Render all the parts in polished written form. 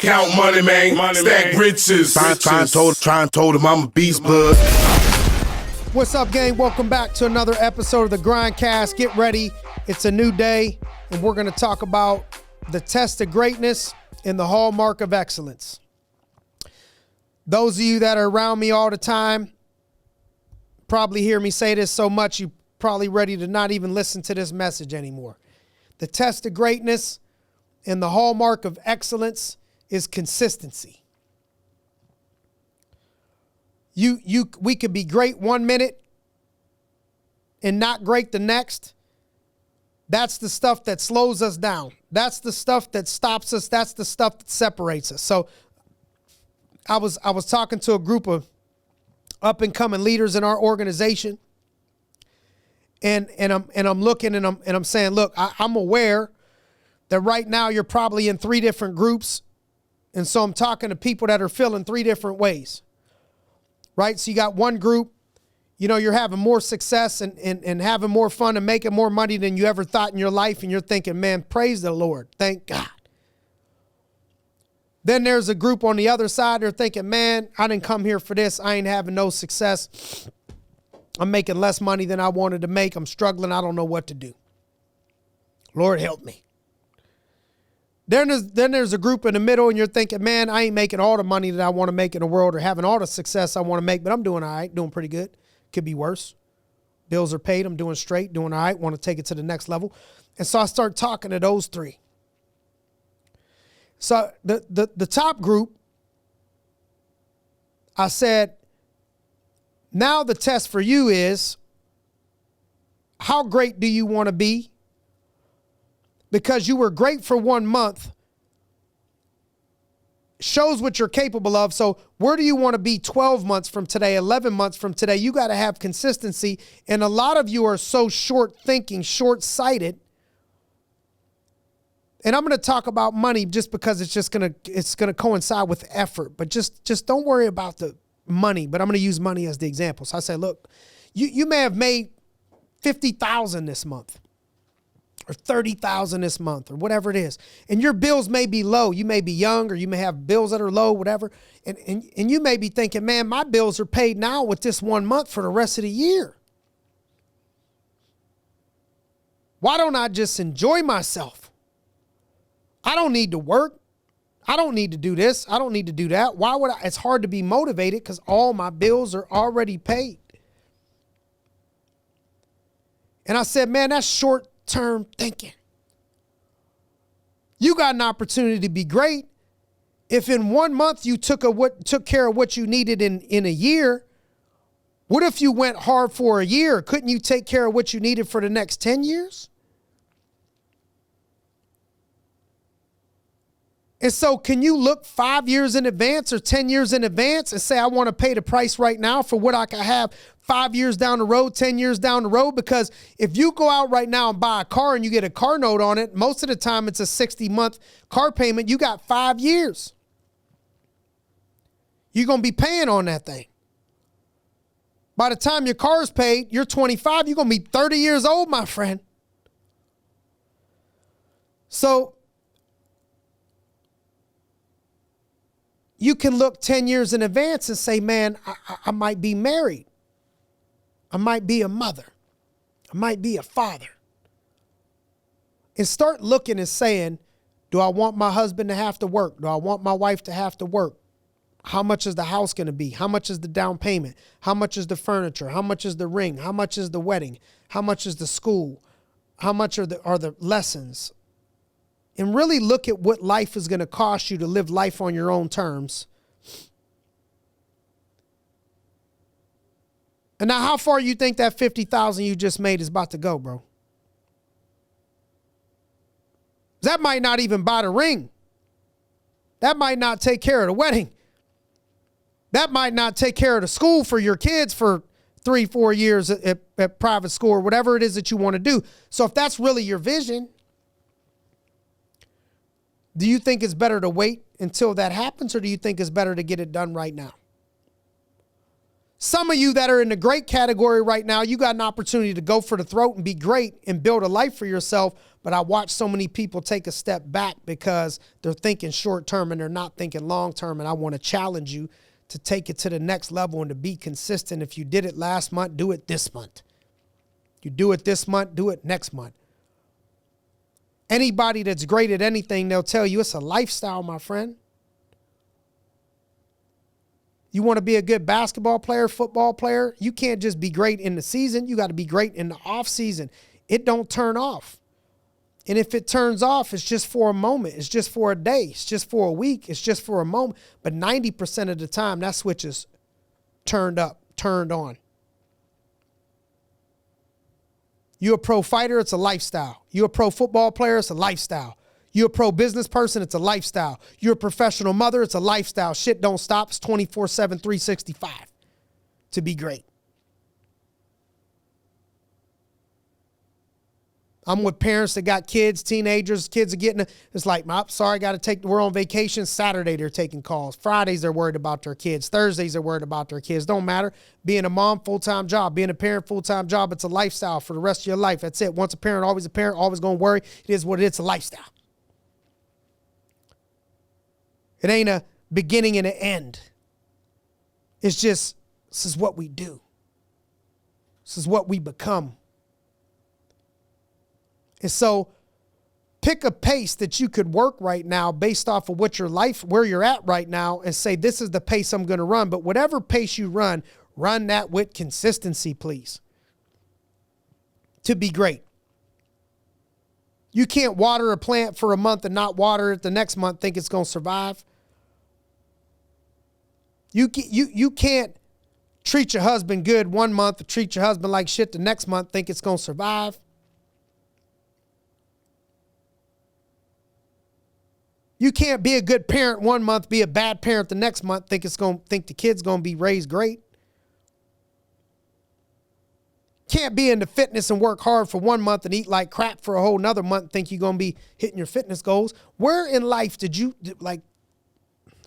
Count money, man. Stack riches. Try and told him I'm a beast, bud. What's up, gang? Welcome back to another episode of the GRINDcast. Get ready. It's a new day, and we're going to talk about the test of greatness and the hallmark of excellence. Those of you that are around me all the time probably hear me say this so much you probably ready to not even listen to this message anymore. The test of greatness and the hallmark of excellence is consistency. We could be great 1 minute and not great the next. That's the stuff that slows us down. That's the stuff that stops us. That's the stuff that separates us. So I was talking to a group of up and coming leaders in our organization. And I'm looking and I'm saying, look, I'm aware that right now you're probably in 3 different groups. And so I'm talking to people that are feeling 3 different ways, right? So you got one group, you know, you're having more success and having more fun and making more money than you ever thought in your life. And you're thinking, man, praise the Lord. Thank God. Then there's a group on the other side. They're thinking, man, I didn't come here for this. I ain't having no success. I'm making less money than I wanted to make. I'm struggling. I don't know what to do. Lord, help me. Then there's a group in the middle, and you're thinking, man, I ain't making all the money that I want to make in the world or having all the success I want to make, but I'm doing all right, doing pretty good. Could be worse. Bills are paid. I'm doing straight, doing all right, want to take it to the next level. And so I start talking to those 3. So the top group, I said, now the test for you is, how great do you want to be? Because you were great for 1 month shows what you're capable of. So where do you want to be 12 months from today, 11 months from today? You got to have consistency. And a lot of you are so short thinking, short-sighted. And I'm going to talk about money just because it's going to coincide with effort. But just don't worry about the money, but I'm going to use money as the example. So I say, look, you may have made $50,000 this month or $30,000 this month or whatever it is. And your bills may be low. You may be young or you may have bills that are low, whatever. And you may be thinking, man, my bills are paid now with this 1 month for the rest of the year. Why don't I just enjoy myself? I don't need to work. I don't need to do this. I don't need to do that. Why would I? It's hard to be motivated because all my bills are already paid. And I said, man, that's short-term thinking. You got an opportunity to be great. If in 1 month you took care of what you needed in a year, what if you went hard for a year? Couldn't you take care of what you needed for the next 10 years? And so can you look 5 years in advance or 10 years in advance and say, I want to pay the price right now for what I can have 5 years down the road, 10 years down the road? Because if you go out right now and buy a car and you get a car note on it, most of the time it's a 60-month car payment. You got 5 years. You're going to be paying on that thing. By the time your car is paid, you're 25, you're going to be 30 years old, my friend. So you can look 10 years in advance and say, man, I might be married. I might be a mother. I might be a father. And start looking and saying, do I want my husband to have to work? Do I want my wife to have to work? How much is the house going to be? How much is the down payment? How much is the furniture? How much is the ring? How much is the wedding? How much is the school? How much are the lessons? And really look at what life is going to cost you to live life on your own terms. And now how far you think that $50,000 you just made is about to go, bro? That might not even buy the ring. That might not take care of the wedding. That might not take care of the school for your kids for 3-4 years at private school or whatever it is that you want to do. So if that's really your vision, do you think it's better to wait until that happens, or do you think it's better to get it done right now? Some of you that are in the great category right now, you got an opportunity to go for the throat and be great and build a life for yourself But I watch so many people take a step back because they're thinking short term and they're not thinking long term. And I want to challenge you to take it to the next level and to be consistent. If you did it last month, do it this month. You do it this month, do it next month. Anybody that's great at anything, they'll tell you it's a lifestyle, my friend. You want to be a good basketball player, football player, you can't just be great in the season. You got to be great in the off season. It don't turn off. And if it turns off, it's just for a moment. It's just for a day. It's just for a week. It's just for a moment. But 90% of the time, that switch is turned up, turned on. You a pro fighter, it's a lifestyle. You a pro football player, it's a lifestyle. You a pro business person, it's a lifestyle. You're a professional mother, it's a lifestyle. Shit don't stop. It's 24/7, 365 to be great. I'm with parents that got kids, teenagers, kids are getting, it's like, sorry, we're on vacation. Saturday, they're taking calls. Fridays, they're worried about their kids. Thursdays, they're worried about their kids. Don't matter. Being a mom, full-time job. Being a parent, full-time job. It's a lifestyle for the rest of your life. That's it. Once a parent, always going to worry. It is what it is. It's a lifestyle. It ain't a beginning and an end. It's just, this is what we do. This is what we become. And so pick a pace that you could work right now based off of what your life, where you're at right now, and say, this is the pace I'm going to run. But whatever pace you run that with consistency, please, to be great. You can't water a plant for a month and not water it the next month, think it's going to survive. You can't treat your husband good one month or treat your husband like shit the next month, think it's going to survive. You can't be a good parent one month, be a bad parent the next month, think the kid's going to be raised great. Can't be into fitness and work hard for 1 month and eat like crap for a whole nother month and think you're going to be hitting your fitness goals. Where in life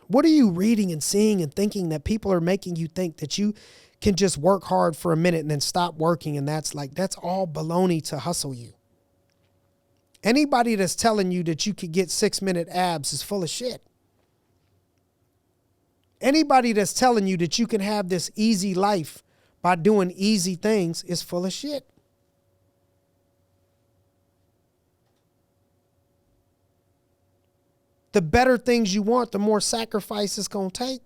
what are you reading and seeing and thinking that people are making you think that you can just work hard for a minute and then stop working? And that's all baloney to hustle you. Anybody that's telling you that you could get 6-minute abs is full of shit. Anybody that's telling you that you can have this easy life by doing easy things is full of shit. The better things you want, the more sacrifice it's going to take.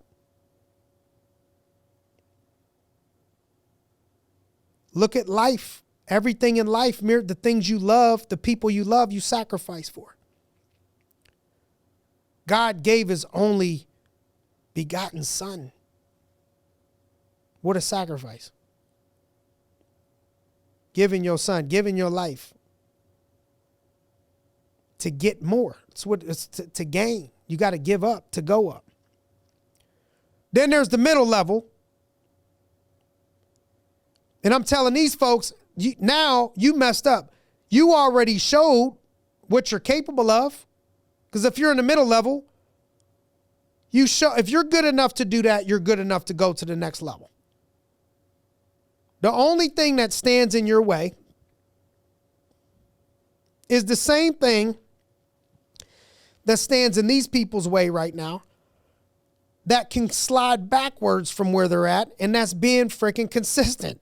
Look at life. Everything in life, the things you love, the people you love, you sacrifice for. God gave his only begotten son. What a sacrifice. Giving your son, giving your life to get more. It's what it's to gain. You got to give up to go up. Then there's the middle level. And I'm telling these folks, now you messed up. You already showed what you're capable of. Because if you're in the middle level, if you're good enough to do that, you're good enough to go to the next level. The only thing that stands in your way is the same thing that stands in these people's way right now that can slide backwards from where they're at, and that's being freaking consistent.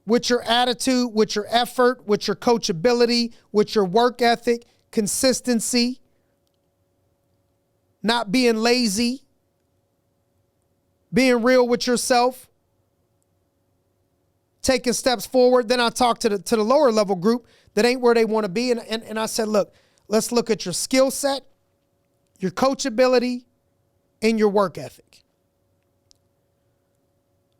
With your attitude, with your effort, with your coachability, with your work ethic, consistency, not being lazy, being real with yourself, taking steps forward. Then I talk to the lower level group that ain't where they want to be. And I said, look, let's look at your skill set, your coachability, and your work ethic.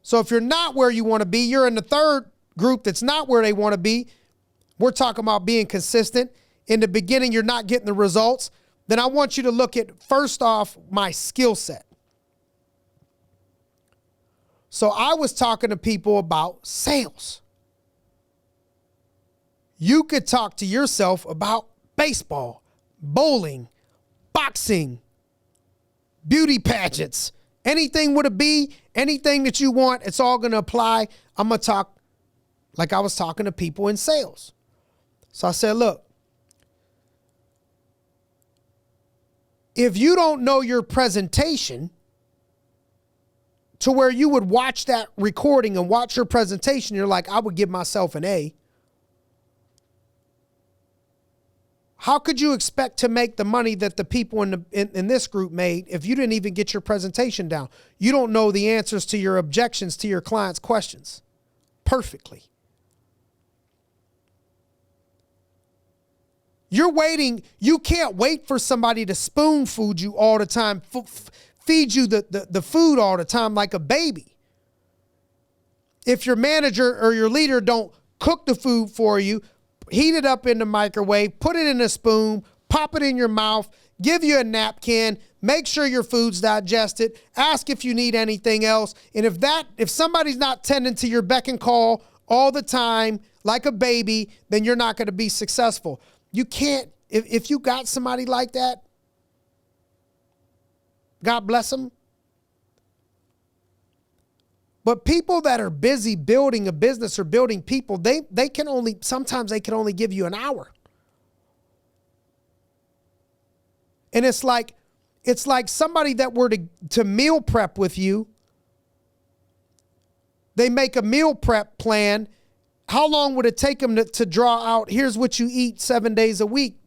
So if you're not where you want to be, you're in the third group that's not where they want to be. We're talking about being consistent. In the beginning, you're not getting the results. Then I want you to look at, first off, my skill set. So I was talking to people about sales. You could talk to yourself about baseball, bowling, boxing, beauty pageants, anything with a B, anything that you want, it's all going to apply. I'm going to talk like I was talking to people in sales. So I said, look, if you don't know your presentation to where you would watch that recording and watch your presentation, you're like, I would give myself an A. How could you expect to make the money that the people in this group made if you didn't even get your presentation down? You don't know the answers to your objections to your clients' questions perfectly. You're waiting. You can't wait for somebody to spoon feed you all the time, feed you the food all the time like a baby. If your manager or your leader don't cook the food for you, heat it up in the microwave, put it in a spoon, pop it in your mouth, give you a napkin, make sure your food's digested, ask if you need anything else. And if somebody's not tending to your beck and call all the time like a baby, then you're not going to be successful. You can't, if you got somebody like that, God bless them. But people that are busy building a business or building people, sometimes they can only give you an hour. And it's like somebody that were to meal prep with you. They make a meal prep plan. How long would it take them to draw out, here's what you eat 7 days a week?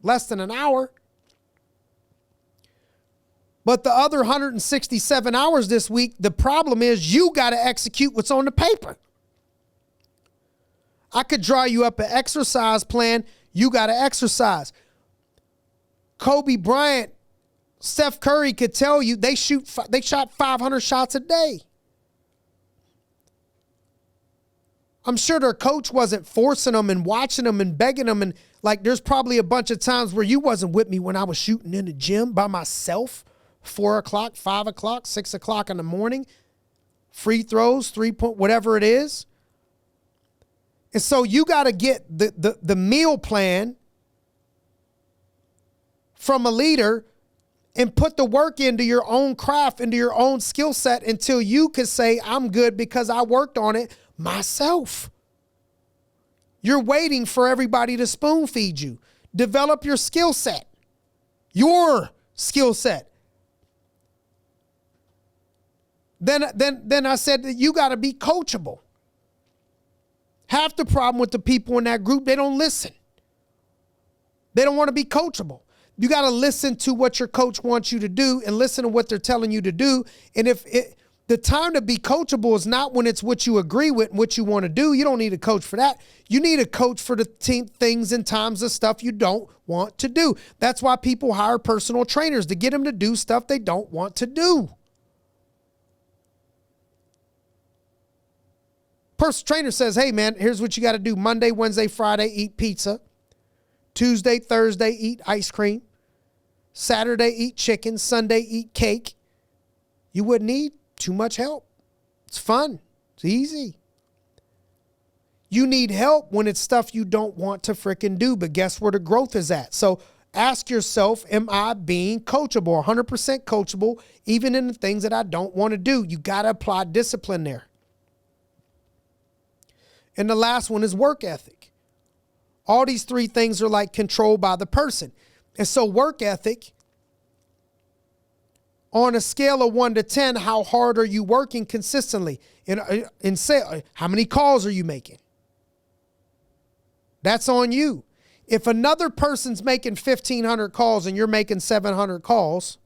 Less than an hour. But the other 167 hours this week, the problem is you got to execute what's on the paper. I could draw you up an exercise plan. You got to exercise. Kobe Bryant, Steph Curry could tell you they shot 500 shots a day. I'm sure their coach wasn't forcing them and watching them and begging them. And like, there's probably a bunch of times where you wasn't with me when I was shooting in the gym by myself. 4 o'clock, 5 o'clock, 6 o'clock in the morning, free throws, 3-point, whatever it is. And so you got to get the meal plan from a leader and put the work into your own craft, into your own skill set until you can say, I'm good because I worked on it myself. You're waiting for everybody to spoon feed you. Develop your skill set, your skill set. Then I said that you got to be coachable. Half the problem with the people in that group, they don't listen. They don't want to be coachable. You got to listen to what your coach wants you to do and listen to what they're telling you to do. And the time to be coachable is not when it's what you agree with and what you want to do. You don't need a coach for that. You need a coach for the things and times of stuff you don't want to do. That's why people hire personal trainers, to get them to do stuff they don't want to do. Personal trainer says, hey man, here's what you got to do. Monday, Wednesday, Friday, eat pizza. Tuesday, Thursday, eat ice cream. Saturday, eat chicken. Sunday, eat cake. You wouldn't need too much help. It's fun. It's easy. You need help when it's stuff you don't want to frickin' do, but guess where the growth is at? So ask yourself, am I being coachable? 100% coachable, even in the things that I don't want to do. You got to apply discipline there. And the last one is work ethic. All these three things are like controlled by the person. And so work ethic, on a scale of 1 to 10, how hard are you working consistently? In sales, how many calls are you making? That's on you. If another person's making 1,500 calls and you're making 700 calls,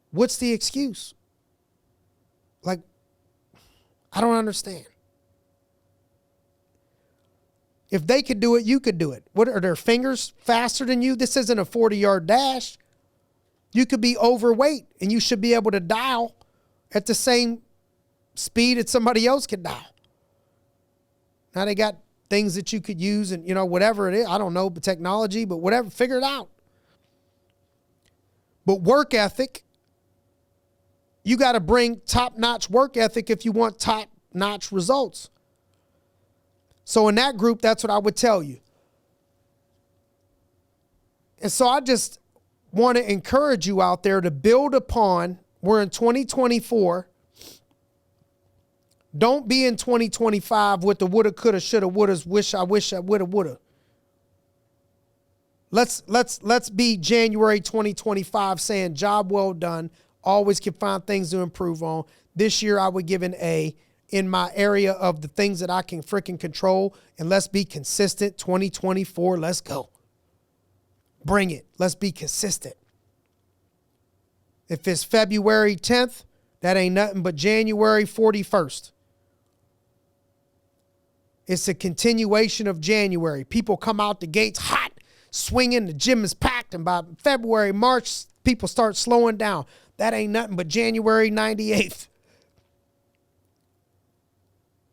what's the excuse? Like, I don't understand. If they could do it, you could do it. What, are their fingers faster than you? This isn't a 40-yard dash. You could be overweight and you should be able to dial at the same speed that somebody else can dial. Now they got things that you could use and, whatever it is. I don't know, but technology, but whatever, figure it out. But work ethic, you got to bring top-notch work ethic if you want top-notch results. So in that group, that's what I would tell you. And so I just want to encourage you out there to build upon, we're in 2024, Don't be in 2025 with the woulda, coulda, shoulda, wouldas, wish I woulda, woulda. Let's be January 2025 saying job well done. Always can find things to improve on. This year I would give an A in my area of the things that I can freaking control. And let's be consistent. 2024, let's go. Bring it. Let's be consistent. If it's February 10th, that ain't nothing but January 41st. It's a continuation of January. People come out the gates hot, swinging, the gym is packed, and by February, March, people start slowing down. That ain't nothing but January 98th.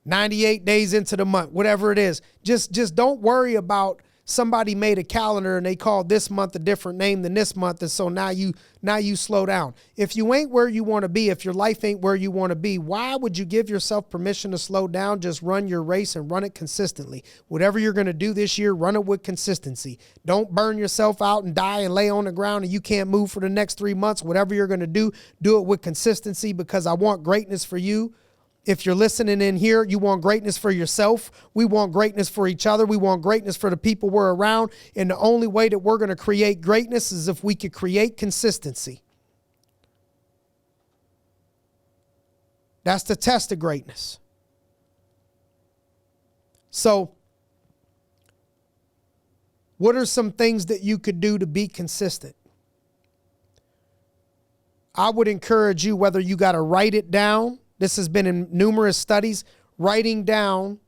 98 days into the month, whatever it is. Just don't worry about somebody made a calendar and they called this month a different name than this month, and so now you slow down. If you ain't where you want to be, if your life ain't where you want to be, why would you give yourself permission to slow down? Just run your race and run it consistently. Whatever you're going to do this year, run it with consistency. Don't burn yourself out and die and lay on the ground and you can't move for the next 3 months. Whatever you're going to do it with consistency, because I want greatness for you. If you're listening in here, you want greatness for yourself. We want greatness for each other. We want greatness for the people we're around. And the only way that we're going to create greatness is if we could create consistency. That's the test of greatness. So, what are some things that you could do to be consistent? I would encourage you, whether you got to write it down. This has been in numerous studies, writing down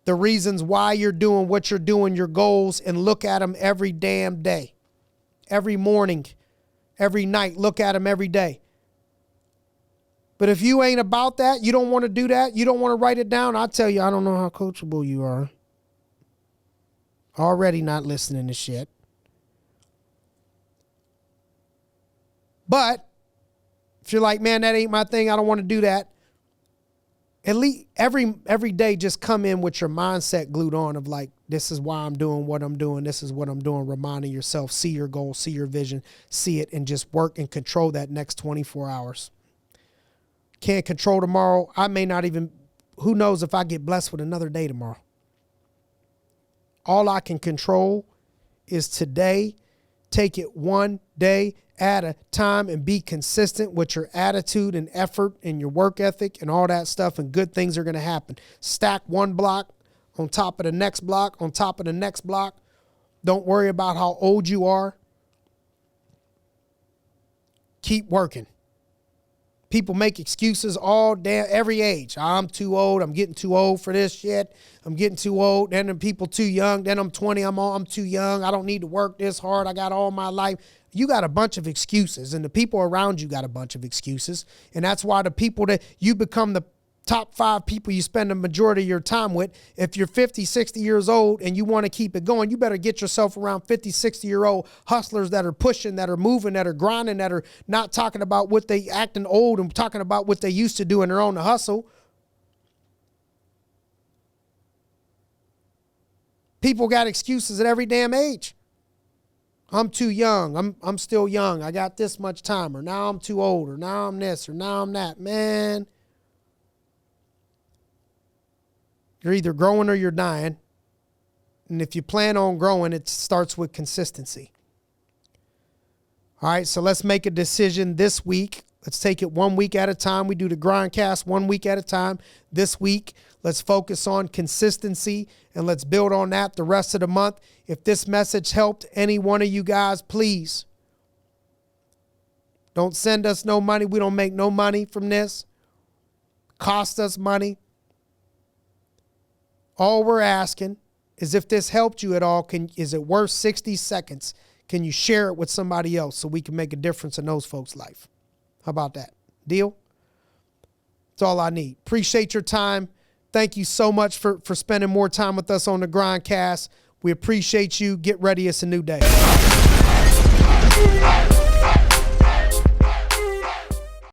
the reasons why you're doing what you're doing, your goals, and look at them every damn day. Every morning, every night, look at them every day. But if you ain't about that, you don't want to do that, you don't want to write it down, I tell you, I don't know how coachable you are. Already not listening to shit. But if you're like, man, that ain't my thing, I don't want to do that, at least every day just come in with your mindset glued on of like, this is why I'm doing what I'm doing. This is what I'm doing. Reminding yourself, see your goal, see your vision, see it, and just work and control that next 24 hours. Can't control tomorrow. I may not even, who knows if I get blessed with another day tomorrow. All I can control is today. Take it one day at a time and be consistent with your attitude and effort and your work ethic and all that stuff, and good things are going to happen. Stack one block on top of the next block on top of the next block. Don't worry about how old you are. Keep working. People make excuses every age. I'm too old. I'm getting too old for this shit. I'm getting too old. Then people too young. Then I'm 20. I'm too young. I don't need to work this hard. I got all my life. You got a bunch of excuses, and the people around you got a bunch of excuses. And that's why the people that you become the top 5 people you spend the majority of your time with. If you're 50, 60 years old and you want to keep it going, you better get yourself around 50, 60-year-old hustlers that are pushing, that are moving, that are grinding, that are not talking about what they acting old and talking about what they used to do and they're on the hustle. People got excuses at every damn age. I'm too young. I'm still young. I got this much time, or now I'm too old, or now I'm this, or now I'm that. Man, you're either growing or you're dying. And if you plan on growing, it starts with consistency. All right, so let's make a decision this week. Let's take it 1 week at a time. We do the GRINDcast 1 week at a time. This week, let's focus on consistency, and let's build on that the rest of the month. If this message helped any one of you guys, please don't send us no money. We don't make no money from this. Cost us money. All we're asking is, if this helped you at all, is it worth 60 seconds? Can you share it with somebody else so we can make a difference in those folks' life? How about that? Deal? That's all I need. Appreciate your time. Thank you so much for spending more time with us on the GRINDcast. We appreciate you. Get ready. It's a new day.